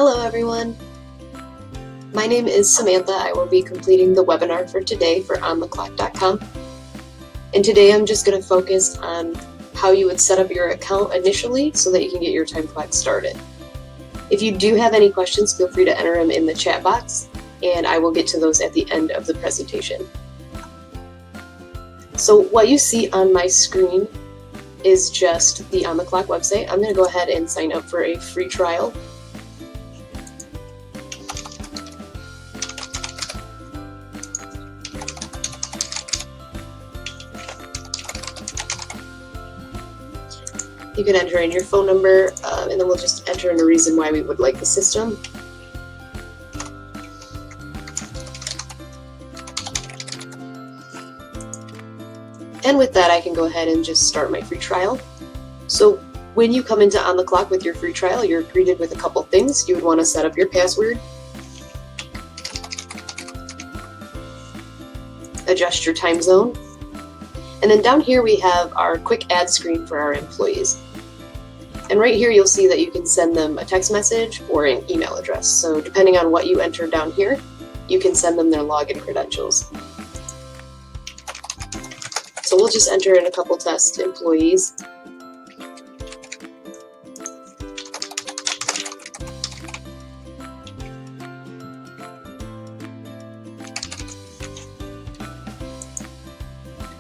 Hello everyone! My name is Samantha. I will be completing the webinar for today for OnTheClock.com. And today I'm just going to focus on how you would set up your account initially so that you can get your time clock started. If you do have any questions, feel free to enter them in the chat box, and I will get to those at the end of the presentation. So what you see on my screen is just the OnTheClock website. I'm going to go ahead and sign up for a free trial. You can enter in your phone number, and then we'll just enter in a reason why we would like the system. And with that, I can go ahead and just start my free trial. So when you come into OnTheClock with your free trial, you're greeted with a couple things. You would want to set up your password, adjust your time zone, and then down here we have our quick ad screen for our employees. And right here you'll see that you can send them a text message or an email address. So depending on what you enter down here, you can send them their login credentials. So we'll just enter in a couple test employees.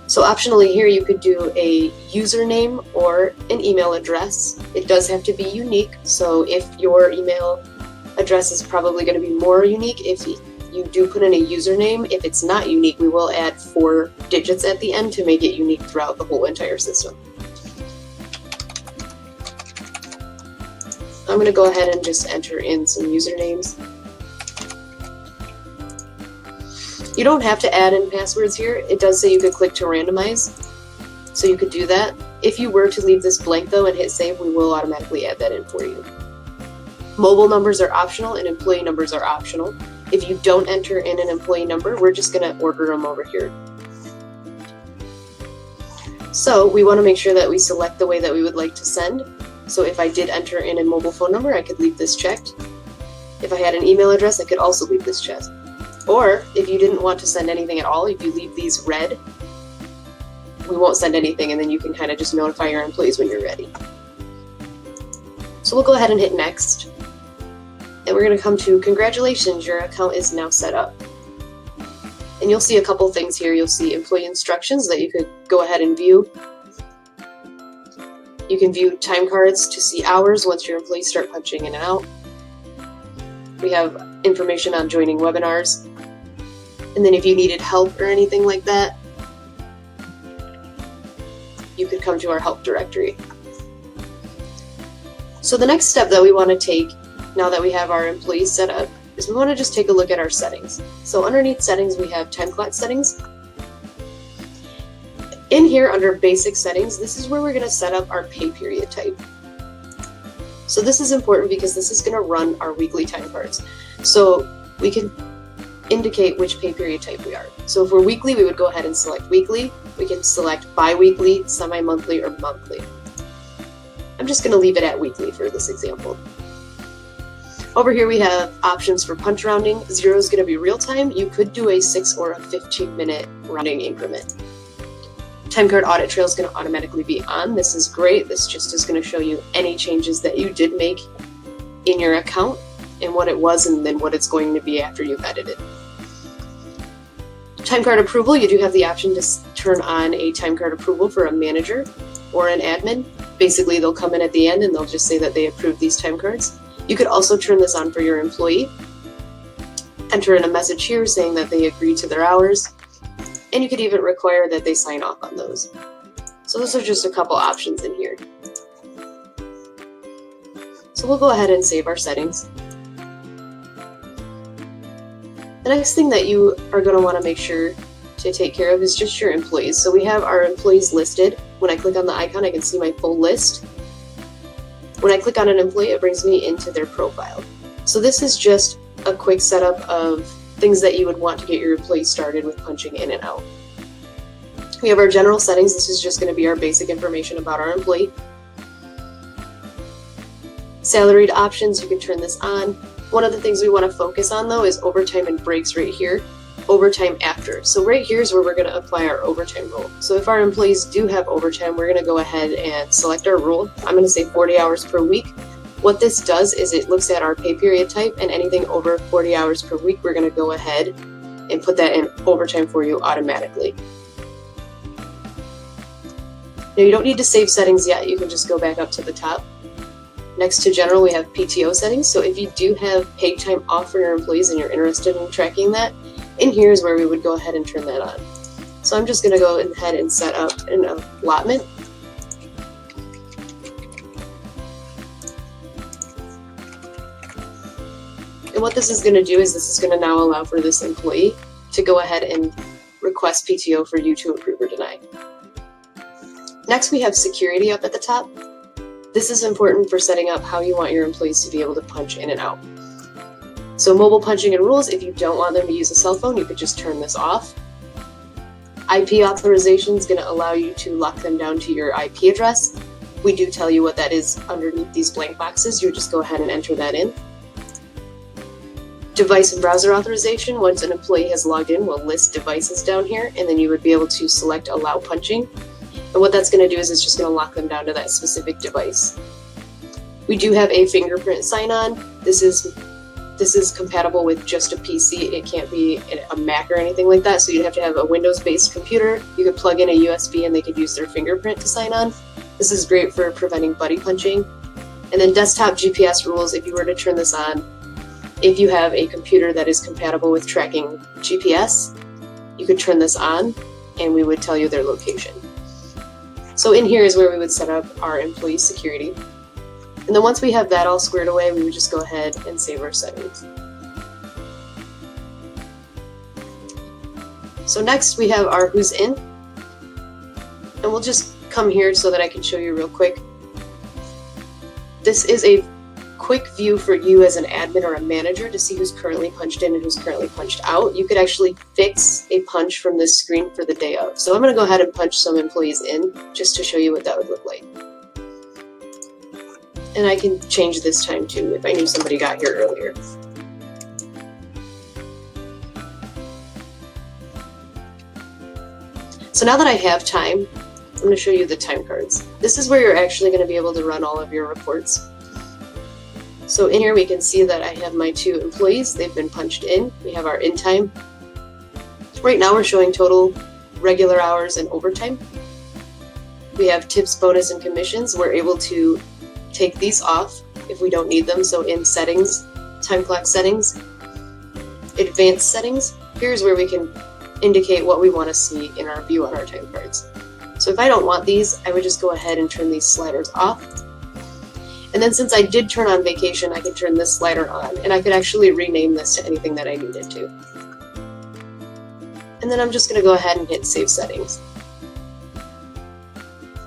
So optionally here you could do a username or an email address. It does have to be unique, so if your email address is probably going to be more unique if you do put in a username. If it's not unique, we will add 4 digits at the end to make it unique throughout the whole entire system. I'm going to go ahead and just enter in some usernames. You don't have to add in passwords here. It does say you could click to randomize, so you could do that. If you were to leave this blank though and hit save, we will automatically add that in for you. Mobile numbers are optional and employee numbers are optional. If you don't enter in an employee number, we're just going to order them over here. So we want to make sure that we select the way that we would like to send. So if I did enter in a mobile phone number, I could leave this checked. If I had an email address, I could also leave this checked. Or if you didn't want to send anything at all, if you leave these red, we won't send anything, and then you can kind of just notify your employees when you're ready. So we'll go ahead and hit next. And we're going to come to congratulations, your account is now set up. And you'll see a couple things here. You'll see employee instructions that you could go ahead and view. You can view time cards to see hours once your employees start punching in and out. We have information on joining webinars. And then if you needed help or anything like that, you could come to our help directory. So the next step that we want to take now that we have our employees set up is we want to just take a look at our settings. So underneath settings, we have time clock settings. In here under basic settings, this is where we're going to set up our pay period type. So this is important because this is going to run our weekly time cards. So we can indicate which pay period type we are. So if we're weekly, we would go ahead and select weekly. We can select bi-weekly, semi-monthly, or monthly. I'm just going to leave it at weekly for this example. Over here we have options for punch rounding. 0 is going to be real time. You could do a 6 or a 15-minute rounding increment. Time card audit trail is going to automatically be on. This is great. This just is going to show you any changes that you did make in your account and what it was and then what it's going to be after you've edited. Time card approval, you do have the option to turn on a time card approval for a manager or an admin. Basically, they'll come in at the end and they'll just say that they approve these time cards. You could also turn this on for your employee. Enter in a message here saying that they agree to their hours, and you could even require that they sign off on those. So those are just a couple options in here. So we'll go ahead and save our settings. The next thing that you are going to want to make sure to take care of is just your employees. So we have our employees listed. When I click on the icon, I can see my full list. When I click on an employee, it brings me into their profile. So this is just a quick setup of things that you would want to get your employees started with punching in and out. We have our general settings. This is just going to be our basic information about our employee. Salaried options, you can turn this on. One of the things we want to focus on though is overtime and breaks right here. Overtime after. So right here is where we're going to apply our overtime rule. So if our employees do have overtime, we're going to go ahead and select our rule. I'm going to say 40 hours per week. What this does is it looks at our pay period type, and anything over 40 hours per week, we're going to go ahead and put that in overtime for you automatically. Now you don't need to save settings yet. You can just go back up to the top. Next to general, we have PTO settings. So if you do have paid time off for your employees and you're interested in tracking that, in here is where we would go ahead and turn that on. So I'm just going to go ahead and set up an allotment. And what this is going to do is this is going to now allow for this employee to go ahead and request PTO for you to approve or deny. Next, we have security up at the top. This is important for setting up how you want your employees to be able to punch in and out. So mobile punching and rules, if you don't want them to use a cell phone, you could just turn this off. IP authorization is going to allow you to lock them down to your IP address. We do tell you what that is underneath these blank boxes. You just go ahead and enter that in. Device and browser authorization, once an employee has logged in, we'll list devices down here, and then you would be able to select allow punching. And what that's going to do is it's just going to lock them down to that specific device. We do have a fingerprint sign-on. This is compatible with just a PC. It can't be a Mac or anything like that, so you'd have to have a Windows-based computer. You could plug in a USB and they could use their fingerprint to sign on. This is great for preventing buddy punching. And then desktop GPS rules, if you were to turn this on, if you have a computer that is compatible with tracking GPS, you could turn this on and we would tell you their location. So in here is where we would set up our employee security. And then once we have that all squared away, we would just go ahead and save our settings. So next we have our who's in. And we'll just come here so that I can show you real quick. This is a quick view for you as an admin or a manager to see who's currently punched in and who's currently punched out. You could actually fix a punch from this screen for the day of. So I'm going to go ahead and punch some employees in just to show you what that would look like. And I can change this time too if I knew somebody got here earlier. So now that I have time, I'm going to show you the time cards. This is where you're actually going to be able to run all of your reports. So in here we can see that I have my 2 employees. They've been punched in. We have our in time. Right now we're showing total regular hours and overtime. We have tips, bonus, and commissions. We're able to take these off if we don't need them. So in settings, time clock settings, advanced settings, here's where we can indicate what we want to see in our view on our time cards. So if I don't want these, I would just go ahead and turn these sliders off. And then since I did turn on vacation, I could turn this slider on, and I could actually rename this to anything that I needed to. And then I'm just going to go ahead and hit save settings.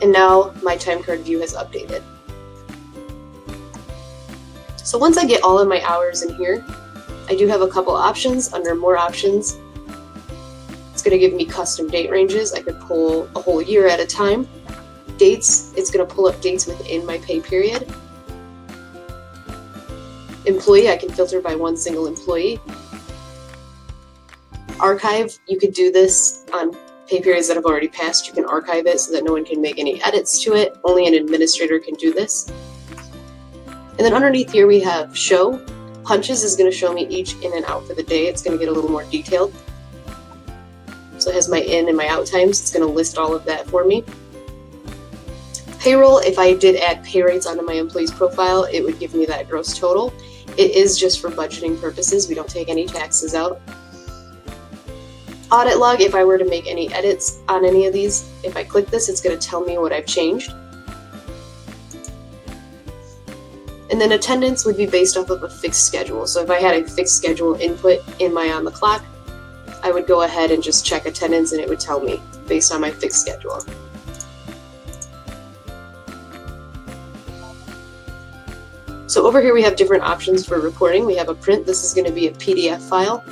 And now my time card view has updated. So once I get all of my hours in here, I do have a couple options. Under more options, it's going to give me custom date ranges. I could pull a whole year at a time. Dates, it's going to pull up dates within my pay period. Employee, I can filter by one single employee. Archive, you could do this on pay periods that have already passed. You can archive it so that no one can make any edits to it. Only an administrator can do this. And then underneath here we have show. Punches is going to show me each in and out for the day. It's going to get a little more detailed. So it has my in and my out times. It's going to list all of that for me. Payroll, if I did add pay rates onto my employee's profile, it would give me that gross total. It is just for budgeting purposes. We don't take any taxes out. Audit log, if I were to make any edits on any of these, if I click this, it's going to tell me what I've changed. And then attendance would be based off of a fixed schedule. So if I had a fixed schedule input in my OnTheClock, I would go ahead and just check attendance and it would tell me based on my fixed schedule. So over here we have different options for reporting. We have a print. This is going to be a PDF file.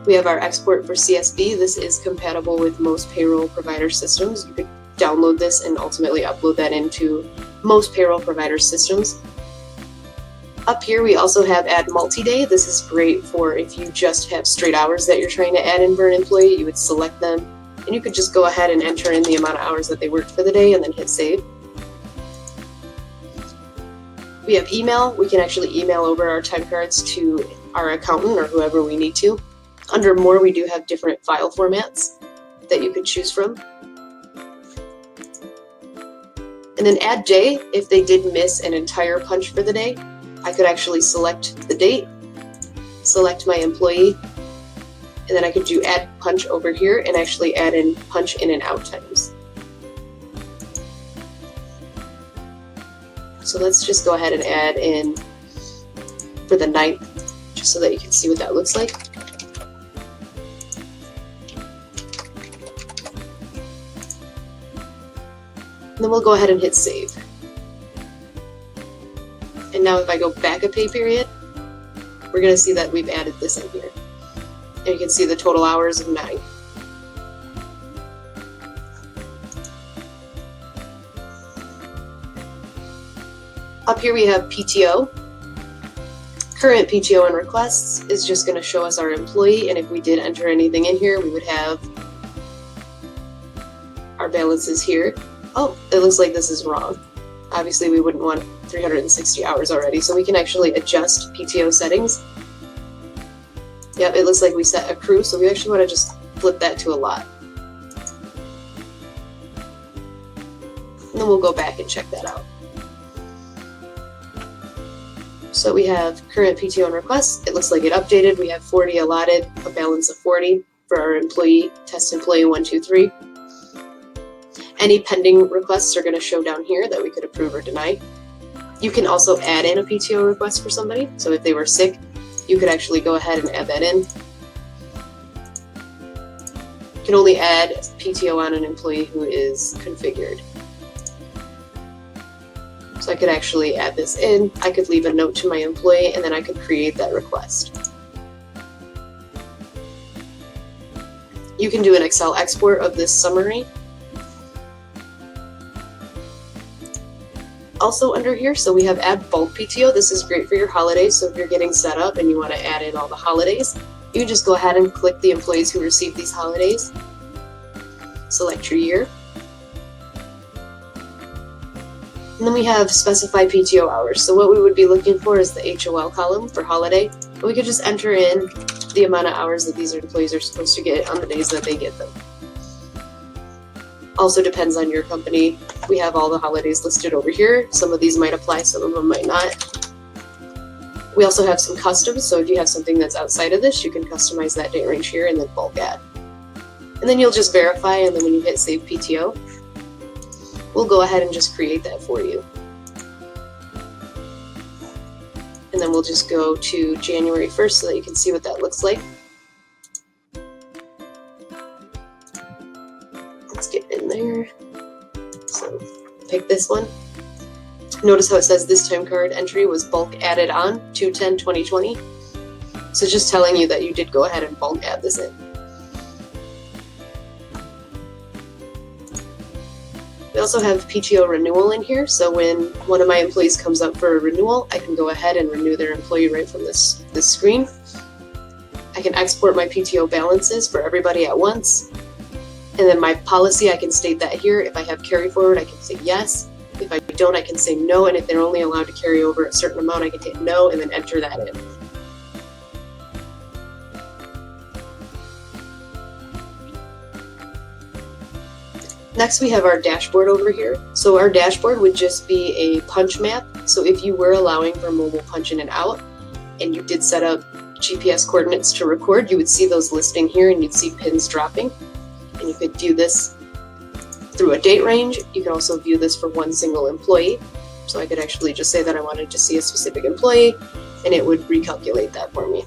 We have our export for CSV. This is compatible with most payroll provider systems. You could download this and ultimately upload that into most payroll provider systems. Up here we also have add multi-day. This is great for if you just have straight hours that you're trying to add in for an employee. You would select them and you could just go ahead and enter in the amount of hours that they worked for the day and then hit save. We have email. We can actually email over our time cards to our accountant or whoever we need to. Under more, we do have different file formats that you could choose from. And then add day. If they did miss an entire punch for the day, I could actually select the date, select my employee, and then I could do add punch over here and actually add in punch in and out times. So let's just go ahead and add in for the 9th, just so that you can see what that looks like. And then we'll go ahead and hit save. And now if I go back a pay period, we're going to see that we've added this in here. And you can see the total hours of 9. Up here we have PTO. Current PTO and requests is just going to show us our employee, and if we did enter anything in here, we would have our balances here. Oh, it looks like this is wrong. Obviously we wouldn't want 360 hours already, so we can actually adjust PTO settings. Yep, it looks like we set accrue, so we actually want to just flip that to a lot. And then we'll go back and check that out. So we have current PTO and requests. It looks like it updated. We have 40 allotted, a balance of 40 for our employee, test employee 1, 2, 3. Any pending requests are going to show down here that we could approve or deny. You can also add in a PTO request for somebody. So if they were sick, you could actually go ahead and add that in. You can only add PTO on an employee who is configured. So I could actually add this in, I could leave a note to my employee, and then I could create that request. You can do an Excel export of this summary. Also under here, so we have add bulk PTO. This is great for your holidays, so if you're getting set up and you want to add in all the holidays, you can just go ahead and click the employees who received these holidays, select your year. And then we have specify PTO hours. So what we would be looking for is the HOL column for holiday. And we could just enter in the amount of hours that these employees are supposed to get on the days that they get them. Also depends on your company. We have all the holidays listed over here. Some of these might apply, some of them might not. We also have some customs. So if you have something that's outside of this, you can customize that date range here and then bulk add. And then you'll just verify, and then when you hit save PTO, we'll go ahead and just create that for you. And then we'll just go to January 1st so that you can see what that looks like. Let's get in there. So pick this one. Notice how it says this time card entry was bulk added on 2/10/2020. So just telling you that you did go ahead and bulk add this in. We also have PTO renewal in here, so when one of my employees comes up for a renewal, I can go ahead and renew their employee right from this screen. I can export my PTO balances for everybody at once. And then my policy, I can state that here. If I have carry forward, I can say yes. If I don't, I can say no. And if they're only allowed to carry over a certain amount, I can hit no and then enter that in. Next, we have our dashboard over here. So our dashboard would just be a punch map. So if you were allowing for mobile punch in and out, and you did set up GPS coordinates to record, you would see those listing here and you'd see pins dropping. And you could view this through a date range. You could also view this for one single employee. So I could actually just say that I wanted to see a specific employee, and it would recalculate that for me.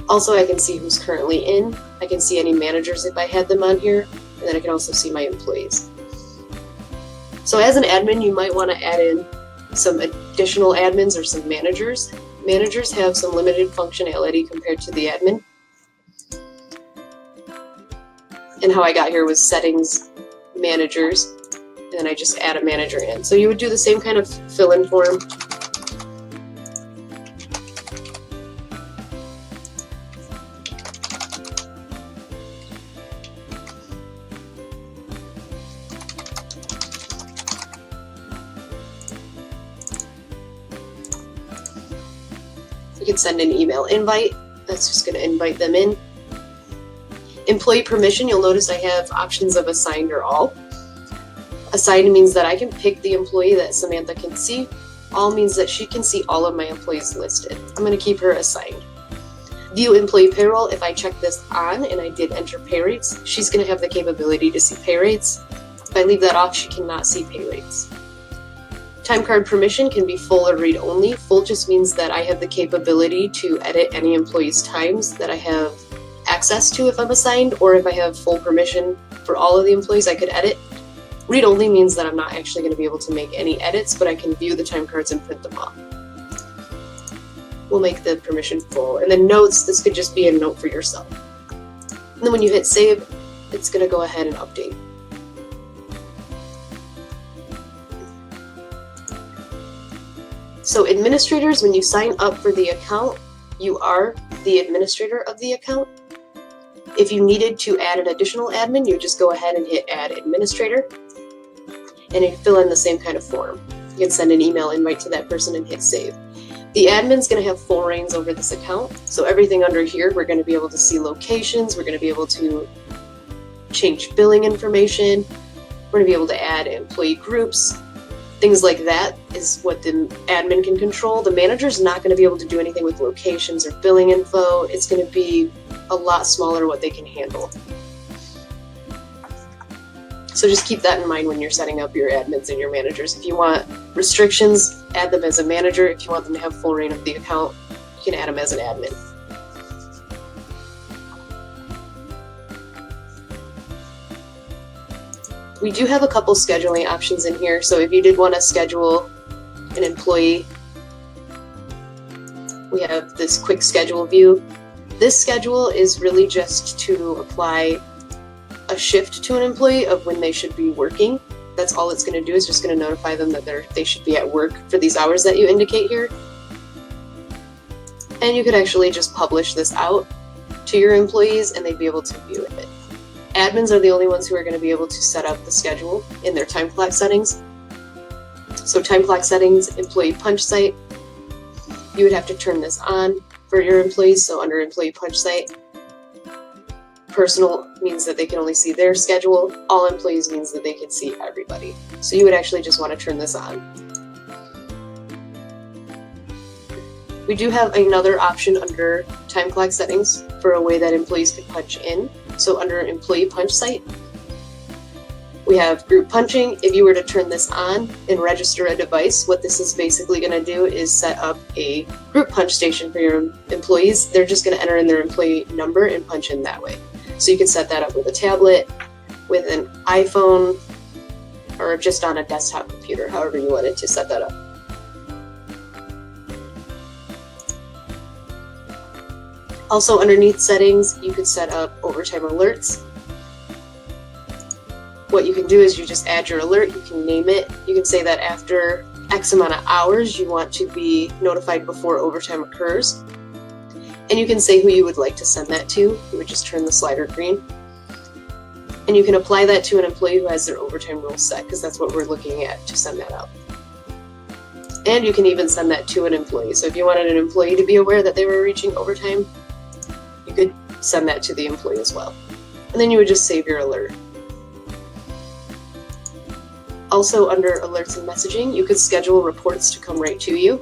Also, I can see who's currently in. I can see any managers if I had them on here. And then I can also see my employees. So as an admin, you might want to add in some additional admins or some managers. Managers have some limited functionality compared to the admin. And how I got here was settings, managers, and then I just add a manager in. So you would do the same kind of fill-in form. You can send an email invite. That's just going to invite them in. Employee permission, you'll notice I have options of assigned or all. Assigned means that I can pick the employee that Samantha can see. All means that she can see all of my employees listed. I'm going to keep her assigned. View employee payroll, if I check this on and I did enter pay rates, she's going to have the capability to see pay rates. If I leave that off, she cannot see pay rates. Timecard permission can be full or read only. Full just means that I have the capability to edit any employee's times that I have access to if I'm assigned, or if I have full permission for all of the employees, I could edit. Read only means that I'm not actually going to be able to make any edits, but I can view the time cards and print them off. We'll make the permission full. And then notes, this could just be a note for yourself. And then when you hit save, it's going to go ahead and update. So administrators, when you sign up for the account, you are the administrator of the account. If you needed to add an additional admin, you just go ahead and hit add administrator, and you fill in the same kind of form. You can send an email invite to that person and hit save. The admin's going to have full reins over this account, so everything under here, we're going to be able to see locations, we're going to be able to change billing information, we're going to be able to add employee groups. Things like that is what the admin can control. The manager's not going to be able to do anything with locations or billing info. It's going to be a lot smaller what they can handle. So just keep that in mind when you're setting up your admins and your managers. If you want restrictions, add them as a manager. If you want them to have full reign of the account, you can add them as an admin. We do have a couple scheduling options in here. So if you did want to schedule an employee, we have this quick schedule view. This schedule is really just to apply a shift to an employee of when they should be working. That's all it's going to do, is just going to notify them that they should be at work for these hours that you indicate here. And you could actually just publish this out to your employees and they'd be able to view it. Admins are the only ones who are going to be able to set up the schedule in their time clock settings. So time clock settings, employee punch site, you would have to turn this on for your employees. So under employee punch site, personal means that they can only see their schedule. All employees means that they can see everybody. So you would actually just want to turn this on. We do have another option under time clock settings for a way that employees can punch in. So under employee punch site, we have group punching. If you were to turn this on and register a device, what this is basically going to do is set up a group punch station for your employees. They're just going to enter in their employee number and punch in that way. So you can set that up with a tablet, with an iPhone, or just on a desktop computer, however you wanted to set that up. Also underneath settings, you could set up overtime alerts. What you can do is you just add your alert, you can name it, you can say that after X amount of hours you want to be notified before overtime occurs. And you can say who you would like to send that to. You would just turn the slider green. And you can apply that to an employee who has their overtime rules set, because that's what we're looking at to send that out. And you can even send that to an employee. So if you wanted an employee to be aware that they were reaching overtime, you could send that to the employee as well. And then you would just save your alert. Also under alerts and messaging, you could schedule reports to come right to you.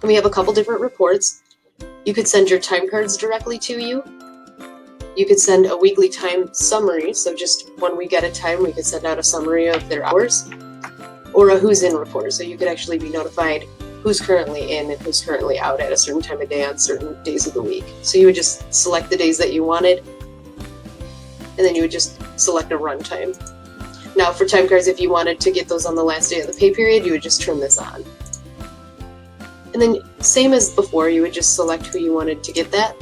And we have a couple different reports. You could send your time cards directly to you. You could send a weekly time summary. So just when we get a time, we could send out a summary of their hours, or a who's in report. So you could actually be notified who's currently in and who's currently out at a certain time of day on certain days of the week. So you would just select the days that you wanted, and then you would just select a run time. Now for time cards, if you wanted to get those on the last day of the pay period, you would just turn this on. And then same as before, you would just select who you wanted to get that.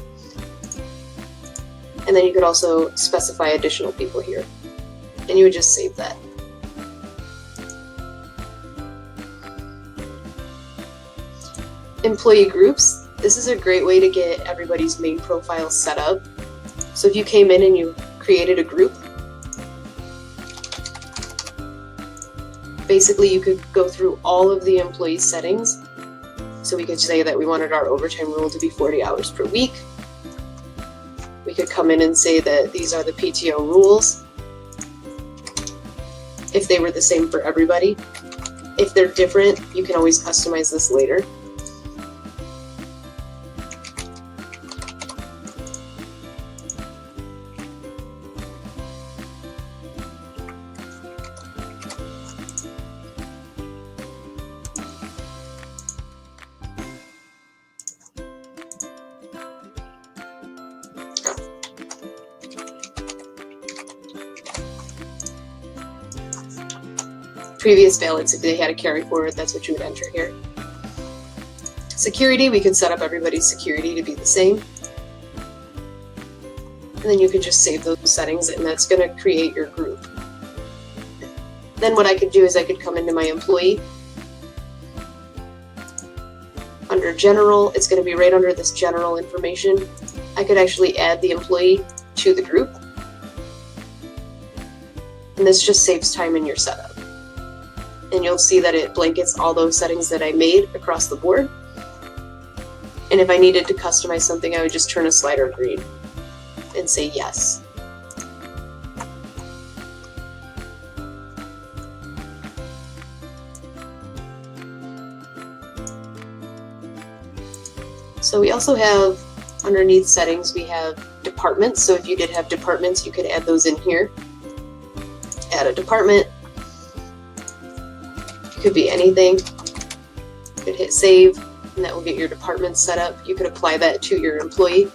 And then you could also specify additional people here. And you would just save that. Employee groups. This is a great way to get everybody's main profile set up. So if you came in and you created a group, basically you could go through all of the employee settings. So we could say that we wanted our overtime rule to be 40 hours per week. We could come in and say that these are the PTO rules, if they were the same for everybody. If they're different, you can always customize this later. Previous balance, if they had a carry forward, that's what you would enter here. Security, we could set up everybody's security to be the same. And then you could just save those settings, and that's going to create your group. Then what I could do is I could come into my employee. Under general, it's going to be right under this general information. I could actually add the employee to the group. And this just saves time in your setup. And you'll see that it blankets all those settings that I made across the board. And if I needed to customize something, I would just turn a slider green and say yes. So we also have, underneath settings, we have departments. So if you did have departments, you could add those in here. Add a department. Could be anything. You could hit save, and that will get your department set up. You could apply that to your employee.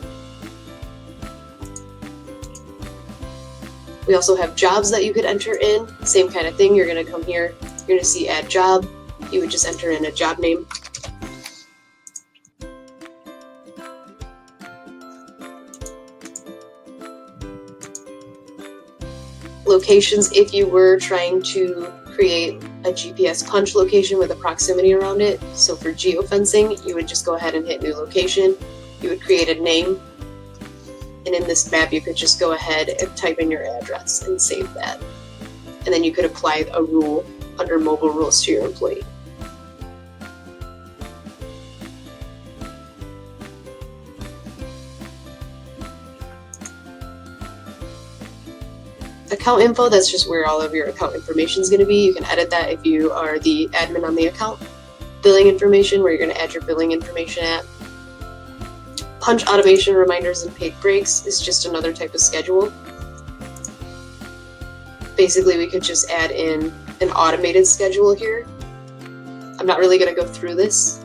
We also have jobs that you could enter in. Same kind of thing. You're going to come here. You're going to see add job. You would just enter in a job name. Locations, if you were trying to create a GPS punch location with a proximity around it. So for geofencing, you would just go ahead and hit new location. You would create a name. And in this map, you could just go ahead and type in your address and save that. And then you could apply a rule under mobile rules to your employee. Account info, that's just where all of your account information is going to be. You can edit that if you are the admin on the account. Billing information, where you're going to add your billing information at. Punch automation, reminders, and paid breaks is just another type of schedule. Basically, we could just add in an automated schedule here. I'm not really going to go through this,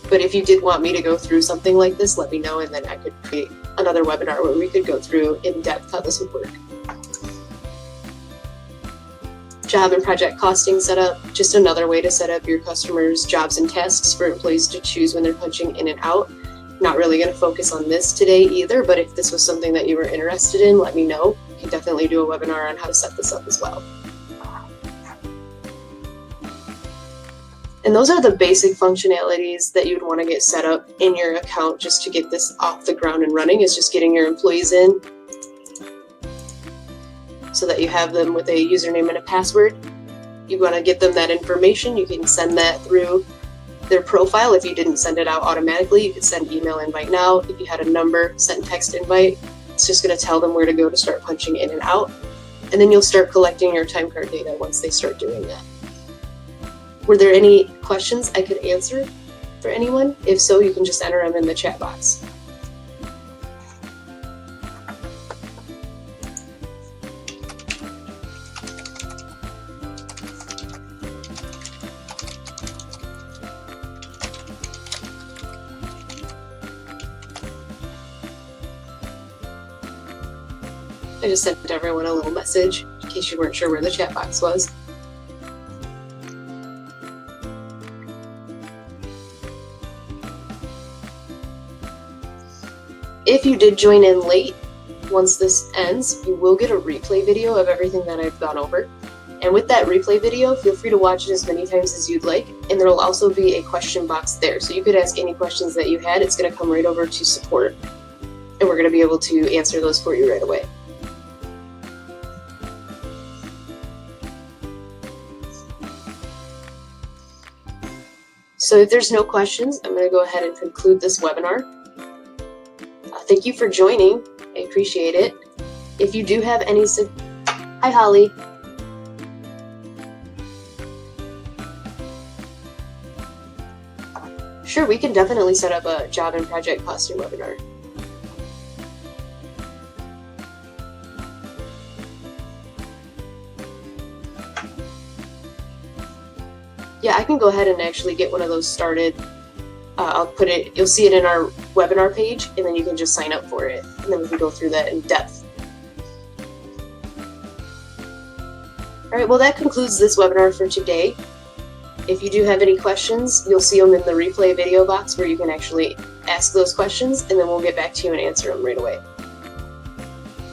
but if you did want me to go through something like this, let me know, and then I could create another webinar where we could go through in depth how this would work. Job and project costing setup, just another way to set up your customers' jobs and tasks for employees to choose when they're punching in and out. Not really going to focus on this today either, but if this was something that you were interested in, let me know. You can definitely do a webinar on how to set this up as well. And those are the basic functionalities that you'd want to get set up in your account just to get this off the ground and running, is just getting your employees in, so that you have them with a username and a password. You want to get them that information, you can send that through their profile. If you didn't send it out automatically, you could send email invite now. If you had a number, send text invite. It's just going to tell them where to go to start punching in and out. And then you'll start collecting your time card data once they start doing that. Were there any questions I could answer for anyone? If so, you can just enter them in the chat box. I just sent everyone a little message in case you weren't sure where the chat box was. If you did join in late, once this ends, you will get a replay video of everything that I've gone over. And with that replay video, feel free to watch it as many times as you'd like. And there will also be a question box there. So you could ask any questions that you had. It's going to come right over to support. And we're going to be able to answer those for you right away. So if there's no questions, I'm going to go ahead and conclude this webinar. Thank you for joining. I appreciate it. If you do have any... Hi, Holly. Sure, we can definitely set up a job and project costing webinar. Yeah, I can go ahead and actually get one of those started. I'll put it, you'll see it in our webinar page, and then you can just sign up for it, and then we can go through that in depth. All right, well, that concludes this webinar for today. If you do have any questions, you'll see them in the replay video box where you can actually ask those questions, and then we'll get back to you and answer them right away.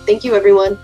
Thank you, everyone.